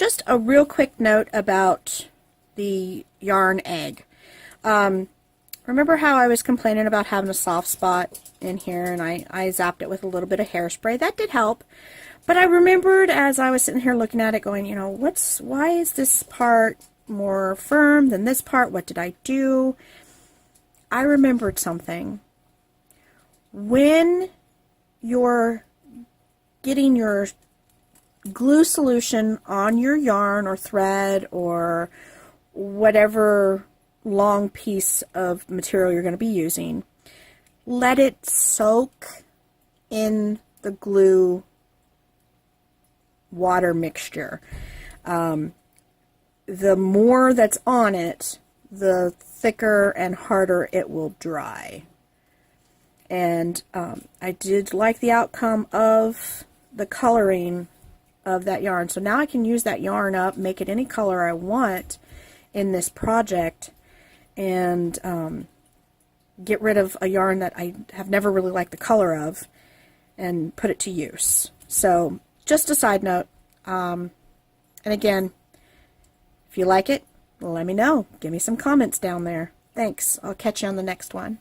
just a real quick note about the yarn egg. Remember how I was complaining about having a soft spot in here, and I zapped it with a little bit of hairspray? That did help. But I remembered as I was sitting here looking at it going, you know, why is this part more firm than this part? What did I do? I remembered something. When you're getting your glue solution on your yarn or thread or whatever long piece of material you're going to be using, let it soak in the glue water mixture. The more that's on it, the thicker and harder it will dry. And I did like the outcome of the coloring of that yarn. So now I can use that yarn up, make it any color I want in this project, and get rid of a yarn that I have never really liked the color of and put it to use. So just a side note. And again, if you like it, let me know. Give me some comments down there. Thanks. I'll catch you on the next one.